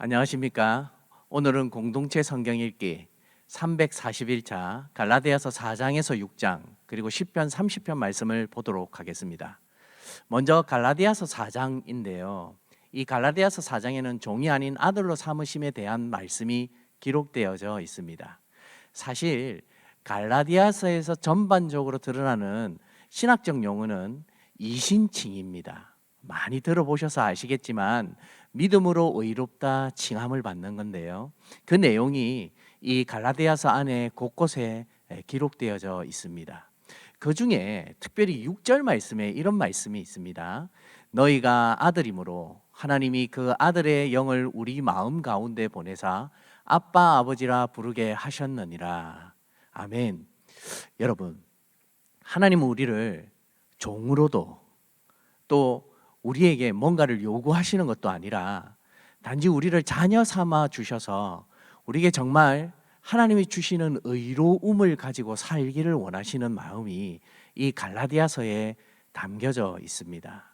안녕하십니까? 오늘은 공동체 성경 읽기 341차 갈라디아서 4장에서 6장 그리고 10편 30편 말씀을 보도록 하겠습니다. 먼저 갈라디아서 4장인데요. 이 갈라디아서 4장에는 종이 아닌 아들로 삼으심에 대한 말씀이 기록되어져 있습니다. 사실 갈라디아서에서 전반적으로 드러나는 신학적 용어는 이신칭입니다. 많이 들어보셔서 아시겠지만 믿음으로 의롭다 칭함을 받는 건데요. 그 내용이 이 갈라디아서 안에 곳곳에 기록되어져 있습니다. 그 중에 특별히 6절 말씀에 이런 말씀이 있습니다. 너희가 아들이므로 하나님이 그 아들의 영을 우리 마음 가운데 보내사 아빠 아버지라 부르게 하셨느니라. 아멘. 여러분, 하나님은 우리를 종으로도 또 우리에게 뭔가를 요구하시는 것도 아니라 단지 우리를 자녀 삼아 주셔서 우리에게 정말 하나님이 주시는 의로움을 가지고 살기를 원하시는 마음이 이 갈라디아서에 담겨져 있습니다.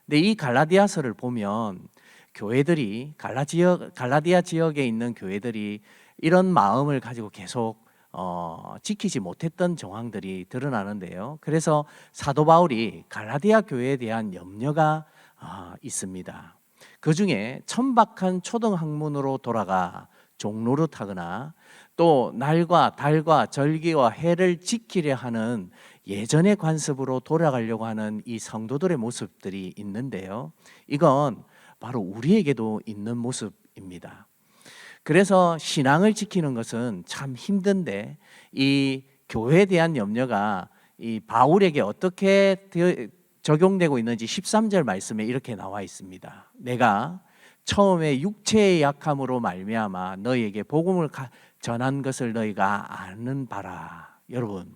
근데 이 갈라디아서를 보면 교회들이 갈라디아 지역에 있는 교회들이 이런 마음을 가지고 계속 지키지 못했던 정황들이 드러나는데요. 그래서 사도 바울이 갈라디아 교회에 대한 염려가 있습니다. 그 중에 천박한 초등학문으로 돌아가 종노릇하거나 또 날과 달과 절기와 해를 지키려 하는 예전의 관습으로 돌아가려고 하는 이 성도들의 모습들이 있는데요. 이건 바로 우리에게도 있는 모습입니다. 그래서 신앙을 지키는 것은 참 힘든데 이 교회에 대한 염려가 이 바울에게 어떻게 적용되고 있는지 13절 말씀에 이렇게 나와 있습니다. 내가 처음에 육체의 약함으로 말미암아 너희에게 복음을 전한 것을 너희가 아는 바라. 여러분,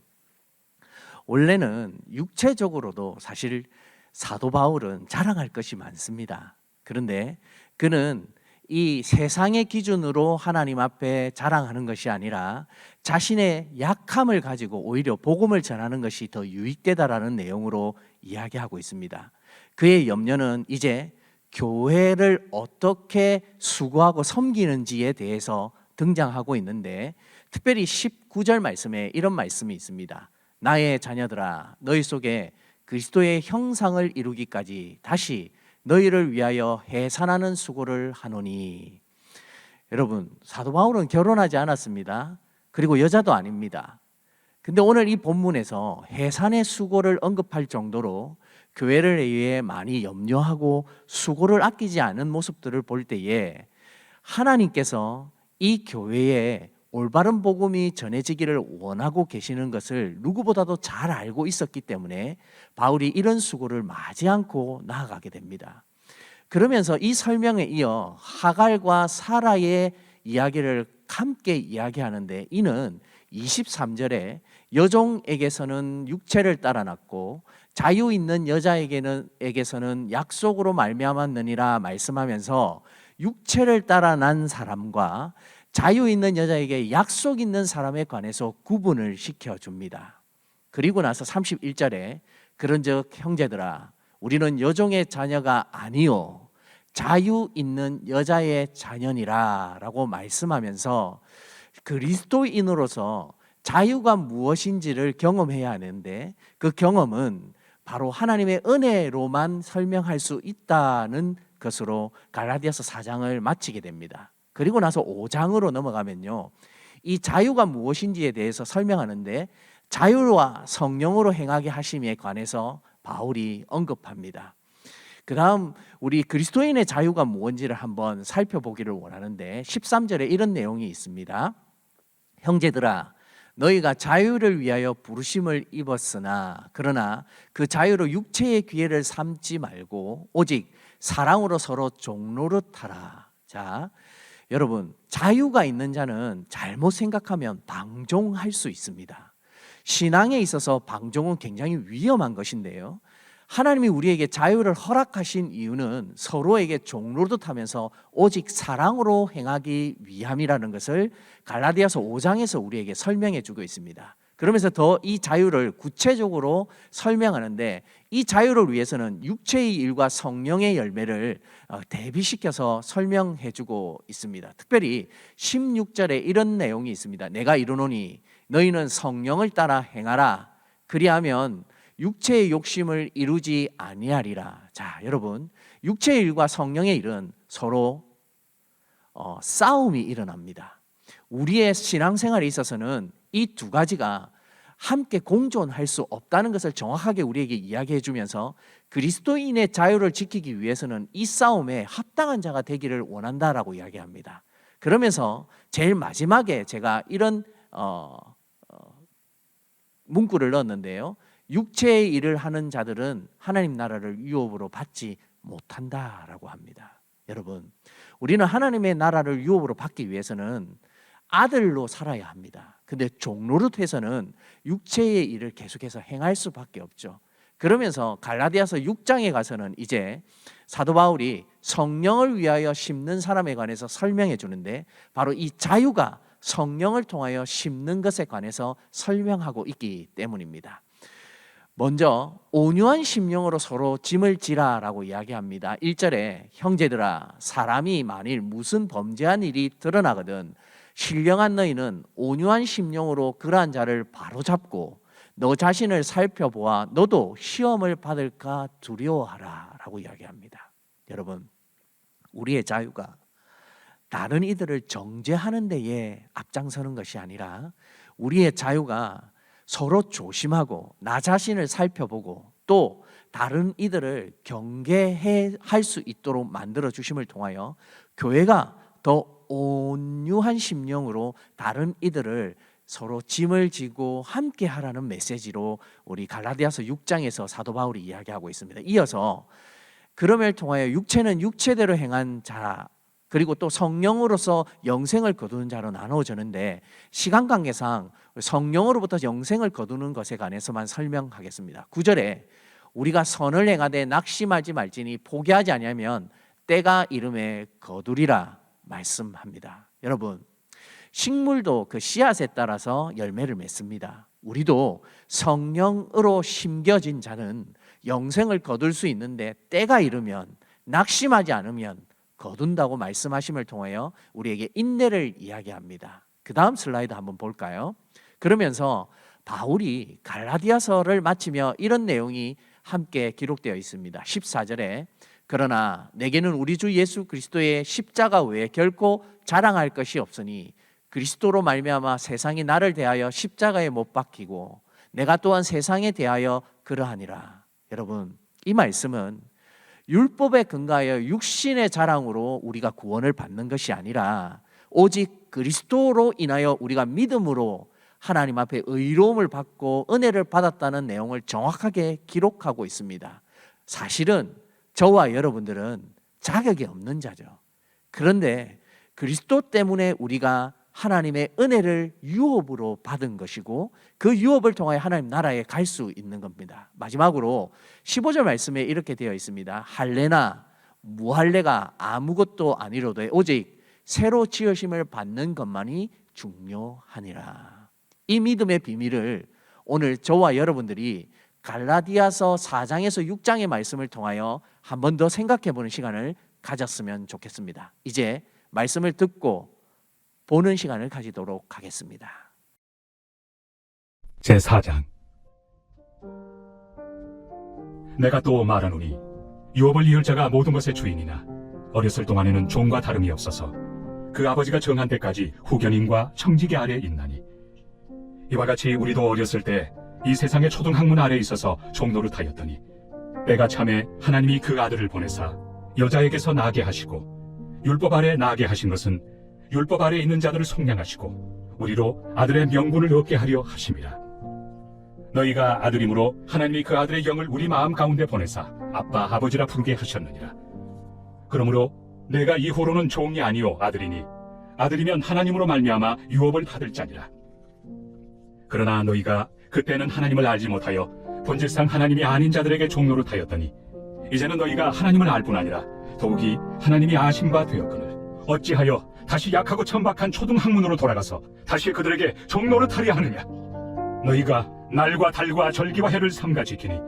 원래는 육체적으로도 사실 사도 바울은 자랑할 것이 많습니다. 그런데 그는 이 세상의 기준으로 하나님 앞에 자랑하는 것이 아니라 자신의 약함을 가지고 오히려 복음을 전하는 것이 더 유익되다라는 내용으로 이야기하고 있습니다. 그의 염려는 이제 교회를 어떻게 수고하고 섬기는지에 대해서 등장하고 있는데 특별히 19절 말씀에 이런 말씀이 있습니다. 나의 자녀들아, 너희 속에 그리스도의 형상을 이루기까지 다시 너희를 위하여 해산하는 수고를 하노니. 여러분, 사도 바울은 결혼하지 않았습니다. 그리고 여자도 아닙니다. 근데 오늘 이 본문에서 해산의 수고를 언급할 정도로 교회를 위해 많이 염려하고 수고를 아끼지 않은 모습들을 볼 때에 하나님께서 이 교회에 올바른 복음이 전해지기를 원하고 계시는 것을 누구보다도 잘 알고 있었기 때문에 바울이 이런 수고를 마지 않고 나아가게 됩니다. 그러면서 이 설명에 이어 하갈과 사라의 이야기를 함께 이야기하는데 이는 23절에 여종에게서는 육체를 따라 낳고 자유 있는 여자에게서는 약속으로 말미암았느니라 말씀하면서 육체를 따라 난 사람과 자유 있는 여자에게 약속 있는 사람에 관해서 구분을 시켜줍니다. 그리고 나서 31절에 그런즉 형제들아 우리는 여종의 자녀가 아니요 자유 있는 여자의 자녀니라 라고 말씀하면서 그리스도인으로서 자유가 무엇인지를 경험해야 하는데 그 경험은 바로 하나님의 은혜로만 설명할 수 있다는 것으로 갈라디아서 4장을 마치게 됩니다. 그리고 나서 5장으로 넘어가면요, 이 자유가 무엇인지에 대해서 설명하는데 자유와 성령으로 행하게 하심에 관해서 바울이 언급합니다. 그 다음 우리 그리스도인의 자유가 무엇인지를 한번 살펴보기를 원하는데 13절에 이런 내용이 있습니다. 형제들아 너희가 자유를 위하여 부르심을 입었으나 그러나 그 자유로 육체의 기회를 삼지 말고 오직 사랑으로 서로 종노릇하라. 자, 여러분, 자유가 있는 자는 잘못 생각하면 방종할 수 있습니다. 신앙에 있어서 방종은 굉장히 위험한 것인데요, 하나님이 우리에게 자유를 허락하신 이유는 서로에게 종노릇하면서 오직 사랑으로 행하기 위함이라는 것을 갈라디아서 5장에서 우리에게 설명해 주고 있습니다. 그러면서 더 이 자유를 구체적으로 설명하는데, 이 자유를 위해서는 육체의 일과 성령의 열매를 대비시켜서 설명해주고 있습니다. 특별히 16절에 이런 내용이 있습니다. 내가 이르노니 너희는 성령을 따라 행하라. 그리하면 육체의 욕심을 이루지 아니하리라. 자, 여러분, 육체의 일과 성령의 일은 서로 싸움이 일어납니다. 우리의 신앙생활에 있어서는 이 두 가지가 함께 공존할 수 없다는 것을 정확하게 우리에게 이야기해 주면서, 그리스도인의 자유를 지키기 위해서는 이 싸움에 합당한 자가 되기를 원한다라고 이야기합니다. 그러면서 제일 마지막에 제가 이런 문구를 넣었는데요. 육체의 일을 하는 자들은 하나님 나라를 유업으로 받지 못한다라고 합니다. 여러분, 우리는 하나님의 나라를 유업으로 받기 위해서는 아들로 살아야 합니다. 근데 종노릇해서는 육체의 일을 계속해서 행할 수밖에 없죠. 그러면서 갈라디아서 6장에 가서는 이제 사도 바울이 성령을 위하여 심는 사람에 관해서 설명해 주는데, 바로 이 자유가 성령을 통하여 심는 것에 관해서 설명하고 있기 때문입니다. 먼저 온유한 심령으로 서로 짐을 지라라고 이야기합니다. 1절에 형제들아, 사람이 만일 무슨 범죄한 일이 드러나거든 신령한 너희는 온유한 심령으로 그러한 자를 바로잡고 너 자신을 살펴보아 너도 시험을 받을까 두려워하라 라고 이야기합니다. 여러분, 우리의 자유가 다른 이들을 정죄하는 데에 앞장서는 것이 아니라, 우리의 자유가 서로 조심하고 나 자신을 살펴보고 또 다른 이들을 경계할 수 있도록 만들어 주심을 통하여 교회가 더 온유한 심령으로 다른 이들을 서로 짐을 지고 함께 하라는 메시지로 우리 갈라디아서 6장에서 사도 바울이 이야기하고 있습니다. 이어서 그럼을 통하여 육체는 육체대로 행한 자, 그리고 또 성령으로서 영생을 거두는 자로 나누어지는데, 시간 관계상 성령으로부터 영생을 거두는 것에 관해서만 설명하겠습니다. 9절에 우리가 선을 행하되 낙심하지 말지니 포기하지 아니하면 때가 이름에 거두리라 말씀합니다. 여러분, 식물도 그 씨앗에 따라서 열매를 맺습니다. 우리도 성령으로 심겨진 자는 영생을 거둘 수 있는데, 때가 이르면 낙심하지 않으면 거둔다고 말씀하심을 통하여 우리에게 인내를 이야기합니다. 그 다음 슬라이드 한번 볼까요? 그러면서 바울이 갈라디아서를 마치며 이런 내용이 함께 기록되어 있습니다. 14절에 그러나 내게는 우리 주 예수 그리스도의 십자가 외에 결코 자랑할 것이 없으니 그리스도로 말미암아 세상이 나를 대하여 십자가에 못 박히고 내가 또한 세상에 대하여 그러하니라. 여러분, 이 말씀은 율법에 근거하여 육신의 자랑으로 우리가 구원을 받는 것이 아니라 오직 그리스도로 인하여 우리가 믿음으로 하나님 앞에 의로움을 받고 은혜를 받았다는 내용을 정확하게 기록하고 있습니다. 사실은 저와 여러분들은 자격이 없는 자죠. 그런데 그리스도 때문에 우리가 하나님의 은혜를 유업으로 받은 것이고, 그 유업을 통하여 하나님 나라에 갈 수 있는 겁니다. 마지막으로 15절 말씀에 이렇게 되어 있습니다. 할례나 무할례가 아무것도 아니로되 오직 새로 지으심을 받는 것만이 중요하니라. 이 믿음의 비밀을 오늘 저와 여러분들이 갈라디아서 4장에서 6장의 말씀을 통하여 한 번 더 생각해 보는 시간을 가졌으면 좋겠습니다. 이제 말씀을 듣고 보는 시간을 가지도록 하겠습니다. 제4장. 내가 또 말하노니 유업을 이을 자가 모든 것의 주인이나 어렸을 동안에는 종과 다름이 없어서 그 아버지가 정한 때까지 후견인과 청지기 아래에 있나니, 이와 같이 우리도 어렸을 때 이 세상의 초등학문 아래에 있어서 종노릇하였더니 때가 참에 하나님이 그 아들을 보내사 여자에게서 나게 하시고, 율법 아래 나게 하신 것은 율법 아래 있는 자들을 속량하시고 우리로 아들의 명분을 얻게 하려 하심이라. 너희가 아들이므로 하나님이 그 아들의 영을 우리 마음 가운데 보내사 아빠 아버지라 부르게 하셨느니라. 그러므로 내가 이후로는 종이 아니요 아들이니 아들이면 하나님으로 말미암아 유업을 받을 자니라. 그러나 너희가 그때는 하나님을 알지 못하여 본질상 하나님이 아닌 자들에게 종노릇하였더니 이제는 너희가 하나님을 알 뿐 아니라 더욱이 하나님이 아심바 되었거늘 어찌하여 다시 약하고 천박한 초등학문으로 돌아가서 다시 그들에게 종노릇하려 하느냐. 너희가 날과 달과 절기와 해를 삼가 지키니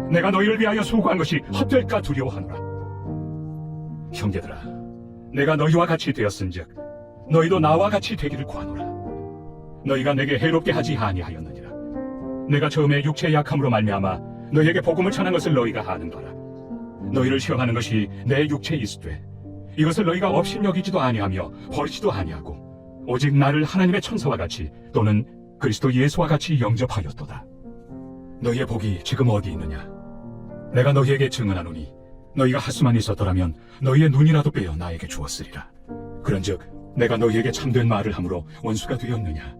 내가 너희를 위하여 수고한 것이 헛될까 두려워하노라. 형제들아, 내가 너희와 같이 되었은즉 너희도 나와 같이 되기를 구하노라. 너희가 내게 해롭게 하지 아니하였느니라. 내가 처음에 육체의 약함으로 말미암아 너희에게 복음을 전한 것을 너희가 아는 바라. 너희를 시험하는 것이 내 육체에 있으되 이것을 너희가 업신여기지도 아니하며 버리지도 아니하고 오직 나를 하나님의 천사와 같이 또는 그리스도 예수와 같이 영접하였도다. 너희의 복이 지금 어디 있느냐? 내가 너희에게 증언하노니 너희가 할 수만 있었더라면 너희의 눈이라도 빼어 나에게 주었으리라. 그런즉 내가 너희에게 참된 말을 함으로 원수가 되었느냐?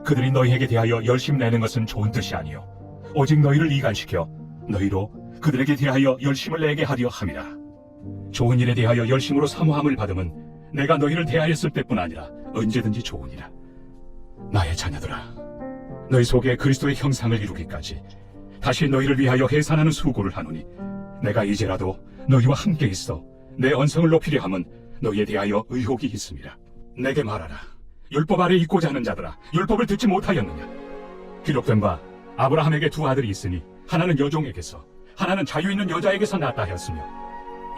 그들이 너희에게 대하여 열심 내는 것은 좋은 뜻이 아니요 오직 너희를 이간시켜 너희로 그들에게 대하여 열심을 내게 하려 함이라. 좋은 일에 대하여 열심으로 사모함을 받음은 내가 너희를 대하였을 때뿐 아니라 언제든지 좋으니라. 나의 자녀들아, 너희 속에 그리스도의 형상을 이루기까지 다시 너희를 위하여 해산하는 수고를 하노니 내가 이제라도 너희와 함께 있어 내 언성을 높이려 함은 너희에 대하여 의혹이 있습니다. 내게 말하라. 율법 아래 있고자 하는 자들아, 율법을 듣지 못하였느냐? 기록된 바 아브라함에게 두 아들이 있으니 하나는 여종에게서 하나는 자유 있는 여자에게서 낳았다 하였으며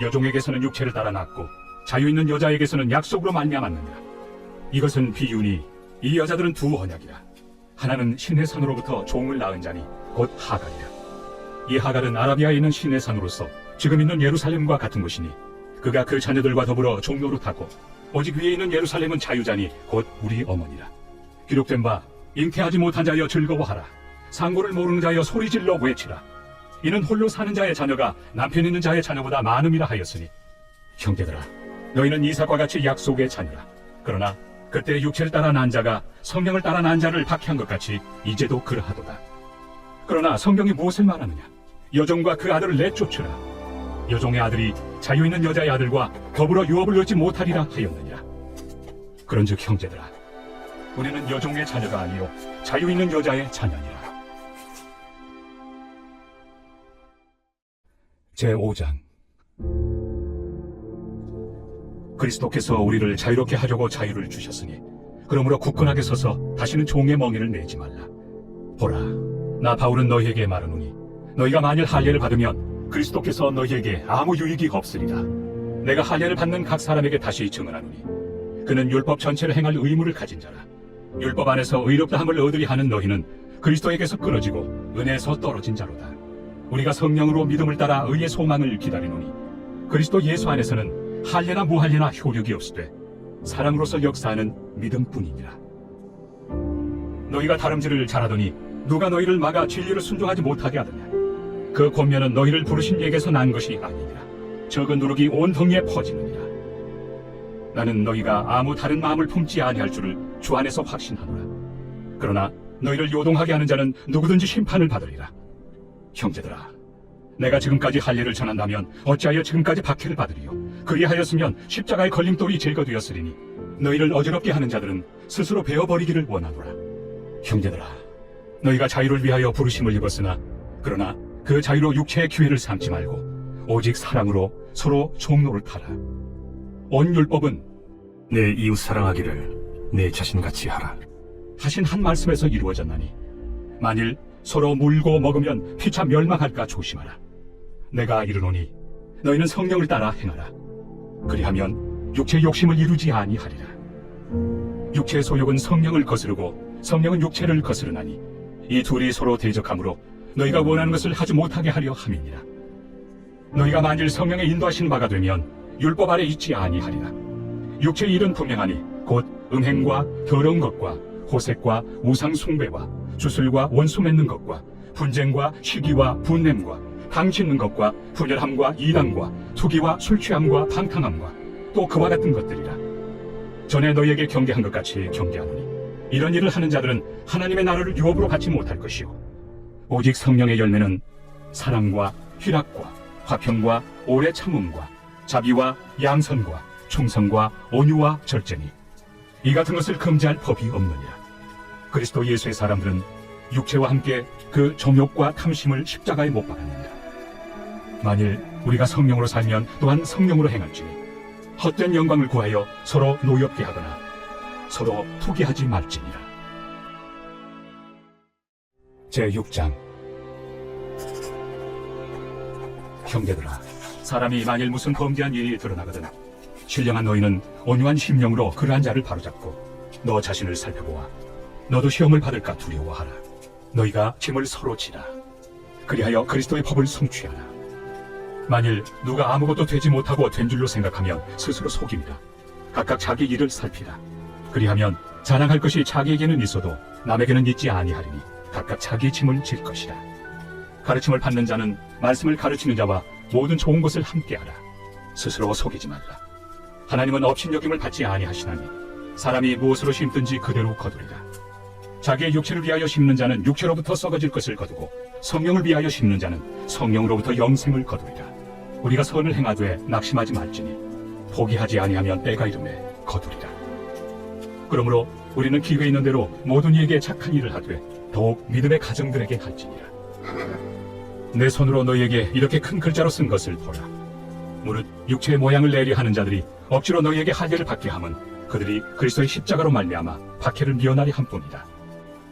여종에게서는 육체를 따라 낳고 자유 있는 여자에게서는 약속으로 말미암았느니라. 이것은 비유니 이 여자들은 두 언약이라. 하나는 신의 산으로부터 종을 낳은 자니 곧 하갈이라. 이 하갈은 아라비아에 있는 신의 산으로서 지금 있는 예루살렘과 같은 곳이니 그가 그 자녀들과 더불어 종노릇하고 오직 위에 있는 예루살렘은 자유자니 곧 우리 어머니라. 기록된 바 잉태하지 못한 자여 즐거워하라. 상고를 모르는 자여 소리질러 외치라. 이는 홀로 사는 자의 자녀가 남편 있는 자의 자녀보다 많음이라 하였으니 형제들아, 너희는 이삭과 같이 약속의 자녀라. 그러나 그때 육체를 따라 난 자가 성령을 따라 난 자를 박해한 것 같이 이제도 그러하도다. 그러나 성경이 무엇을 말하느냐? 여종과 그 아들을 내쫓으라. 여종의 아들이 자유 있는 여자의 아들과 더불어 유업을 얻지 못하리라 하였느니라. 그런즉 형제들아, 우리는 여종의 자녀가 아니요 자유 있는 여자의 자녀니라. 제5장. 그리스도께서 우리를 자유롭게 하려고 자유를 주셨으니 그러므로 굳건하게 서서 다시는 종의 멍에를 매지 말라. 보라, 나 바울은 너희에게 말하노니 너희가 만일 할례를 받으면 그리스도께서 너희에게 아무 유익이 없으리라. 내가 할례를 받는 각 사람에게 다시 증언하노니 그는 율법 전체를 행할 의무를 가진 자라. 율법 안에서 의롭다함을 얻으리 하는 너희는 그리스도에게서 끊어지고 은혜에서 떨어진 자로다. 우리가 성령으로 믿음을 따라 의의 소망을 기다리노니 그리스도 예수 안에서는 할례나 무할례나 효력이 없으되 사랑으로서 역사하는 믿음뿐이니라. 너희가 다름질을 잘하더니 누가 너희를 막아 진리를 순종하지 못하게 하느냐? 그 권면은 너희를 부르신 이에게서 난 것이 아니니라. 적은 누룩이 온 덩이에 퍼지느니라. 나는 너희가 아무 다른 마음을 품지 아니할 줄을 주 안에서 확신하노라. 그러나 너희를 요동하게 하는 자는 누구든지 심판을 받으리라. 형제들아, 내가 지금까지 할례를 전한다면 어찌하여 지금까지 박해를 받으리요? 그리하였으면 십자가의 걸림돌이 제거되었으리니 너희를 어지럽게 하는 자들은 스스로 베어버리기를 원하노라. 형제들아, 너희가 자유를 위하여 부르심을 입었으나 그러나 그 자유로 육체의 기회를 삼지 말고 오직 사랑으로 서로 종노릇하라. 온 율법은 내 이웃 사랑하기를 내 자신같이 하라. 하신 한 말씀에서 이루어졌나니 만일 서로 물고 먹으면 피차 멸망할까 조심하라. 내가 이르노니 너희는 성령을 따라 행하라. 그리하면 육체의 욕심을 이루지 아니하리라. 육체의 소욕은 성령을 거스르고 성령은 육체를 거스르나니 이 둘이 서로 대적하므로 너희가 원하는 것을 하지 못하게 하려 함이니라. 너희가 만일 성령의 인도하신 바가 되면 율법 아래 있지 아니하리라. 육체의 일은 분명하니 곧 음행과 더러운 것과 호색과 우상 숭배와 주술과 원수 맺는 것과 분쟁과 시기와 분냄과 당 짓는 것과 분열함과 이단과 투기와 술 취함과 방탕함과 또 그와 같은 것들이라. 전에 너희에게 경계한 것 같이 경계하노니 이런 일을 하는 자들은 하나님의 나라를 유업으로 받지 못할 것이요 오직 성령의 열매는 사랑과 희락과 화평과 오래 참음과 자비와 양선과 충성과 온유와 절제니 이 같은 것을 금지할 법이 없느니라. 그리스도 예수의 사람들은 육체와 함께 그 정욕과 탐심을 십자가에 못 박았느니라. 만일 우리가 성령으로 살면 또한 성령으로 행할지니 헛된 영광을 구하여 서로 노엽게 하거나 서로 투기하지 말지니라. 제6장. 형제들아, 사람이 만일 무슨 범죄한 일이 드러나거든 신령한 너희는 온유한 심령으로 그러한 자를 바로잡고 너 자신을 살펴보아 너도 시험을 받을까 두려워하라. 너희가 짐을 서로 지라. 그리하여 그리스도의 법을 성취하라. 만일 누가 아무것도 되지 못하고 된 줄로 생각하면 스스로 속임이라. 각각 자기 일을 살피라. 그리하면 자랑할 것이 자기에게는 있어도 남에게는 있지 아니하리니 각각 자기 짐을 질 것이라. 가르침을 받는 자는 말씀을 가르치는 자와 모든 좋은 것을 함께하라. 스스로 속이지 말라. 하나님은 업신여김을 받지 아니하시나니 사람이 무엇으로 심든지 그대로 거두리라. 자기의 육체를 위하여 심는 자는 육체로부터 썩어질 것을 거두고 성령을 위하여 심는 자는 성령으로부터 영생을 거두리라. 우리가 선을 행하되 낙심하지 말지니 포기하지 아니하면 때가 이르매 거두리라. 그러므로 우리는 기회 있는 대로 모든 이에게 착한 일을 하되 더욱 믿음의 가정들에게 할지니라. 내 손으로 너희에게 이렇게 큰 글자로 쓴 것을 보라. 무릇 육체의 모양을 내려 하는 자들이 억지로 너희에게 할례를 받게 함은 그들이 그리스도의 십자가로 말미암아 박해를 미워나리 함뿐이다.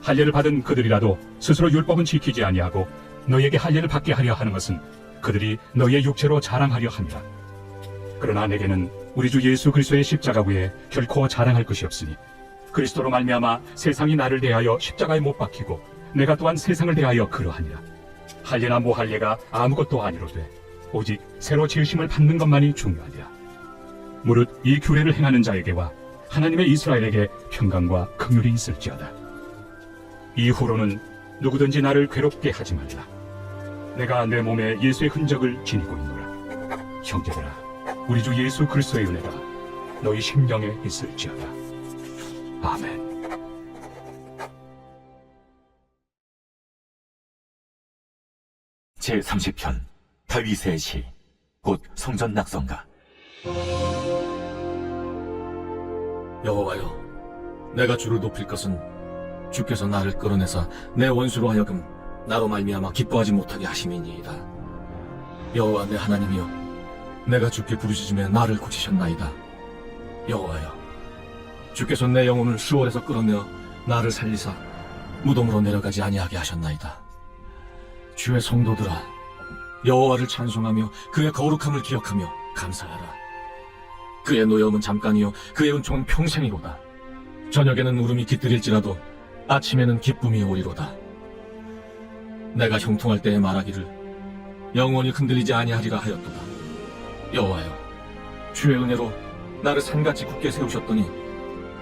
할례를 받은 그들이라도 스스로 율법은 지키지 아니하고 너희에게 할례를 받게 하려 하는 것은 그들이 너희의 육체로 자랑하려 함이라. 그러나 내게는 우리 주 예수 그리스도의 십자가 외에 결코 자랑할 것이 없으니 그리스도로 말미암아 세상이 나를 대하여 십자가에 못 박히고 내가 또한 세상을 대하여 그러하니라. 할례나 모할례가 아무것도 아니로되 오직 새로 지으심을 받는 것만이 중요하니라. 무릇 이 규례를 행하는 자에게와 하나님의 이스라엘에게 평강과 긍휼이 있을지어다. 이후로는 누구든지 나를 괴롭게 하지 말라. 내가 내 몸에 예수의 흔적을 지니고 있노라. 형제들아, 우리 주 예수 그리스도의 은혜가 너희 심령에 있을지어다. 아멘. 제30편 다윗의 시, 곧 성전 낙성가. 여호와여, 내가 주를 높일 것은 주께서 나를 끌어내사 내 원수로 하여금 나로 말미암아 기뻐하지 못하게 하심이니이다. 여호와 내 하나님이여, 내가 주께 부르짖음에 나를 고치셨나이다. 여호와여, 주께서 내 영혼을 수월에서 끌어내어 나를 살리사 무덤으로 내려가지 아니하게 하셨나이다. 주의 성도들아, 여호와를 찬송하며 그의 거룩함을 기억하며 감사하라. 그의 노여움은 잠깐이요 그의 은총은 평생이로다. 저녁에는 울음이 깃들일지라도 아침에는 기쁨이 오리로다. 내가 형통할 때에 말하기를 영원히 흔들리지 아니하리라 하였도다. 여호와여, 주의 은혜로 나를 산같이 굳게 세우셨더니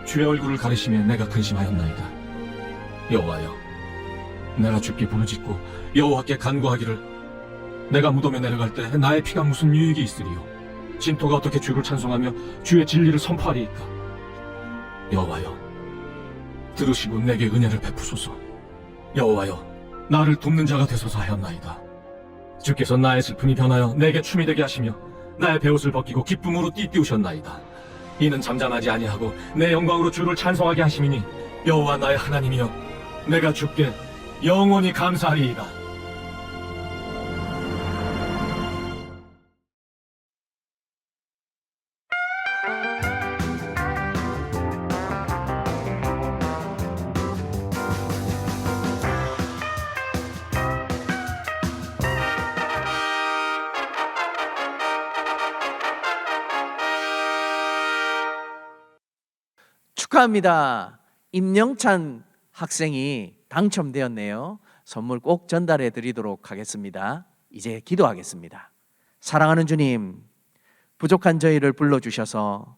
주의 얼굴을 가리시며 내가 근심하였나이다. 여호와여, 내가 주께 부르짖고 여호와께 간구하기를 내가 무덤에 내려갈 때 나의 피가 무슨 유익이 있으리요? 진토가 어떻게 주를 찬송하며 주의 진리를 선포하리이까? 여호와여, 들으시고 내게 은혜를 베푸소서. 여호와여, 나를 돕는 자가 되소서 하였나이다. 주께서 나의 슬픔이 변하여 내게 춤이 되게 하시며 나의 베옷을 벗기고 기쁨으로 띠띠우셨나이다. 이는 잠잠하지 아니하고 내 영광으로 주를 찬송하게 하심이니 여호와 나의 하나님이여, 내가 주께 영원히 감사하리이다. 축하합니다. 임영찬 학생이 당첨되었네요. 선물 꼭 전달해 드리도록 하겠습니다. 이제 기도하겠습니다. 사랑하는 주님, 부족한 저희를 불러주셔서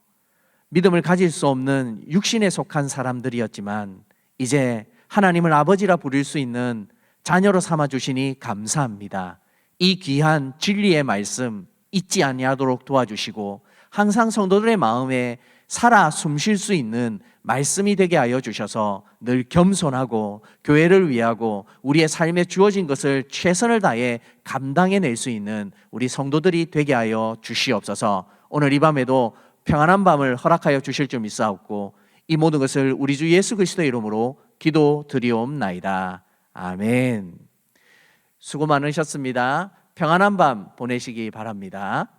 믿음을 가질 수 없는 육신에 속한 사람들이었지만 이제 하나님을 아버지라 부를 수 있는 자녀로 삼아주시니 감사합니다. 이 귀한 진리의 말씀 잊지 아니하도록 도와주시고 항상 성도들의 마음에 살아 숨쉴 수 있는 말씀이 되게 하여 주셔서 늘 겸손하고 교회를 위하고 우리의 삶에 주어진 것을 최선을 다해 감당해낼 수 있는 우리 성도들이 되게 하여 주시옵소서. 오늘 이 밤에도 평안한 밤을 허락하여 주실 줄 믿사옵고 이 모든 것을 우리 주 예수 그리스도의 이름으로 기도드리옵나이다. 아멘. 수고 많으셨습니다. 평안한 밤 보내시기 바랍니다.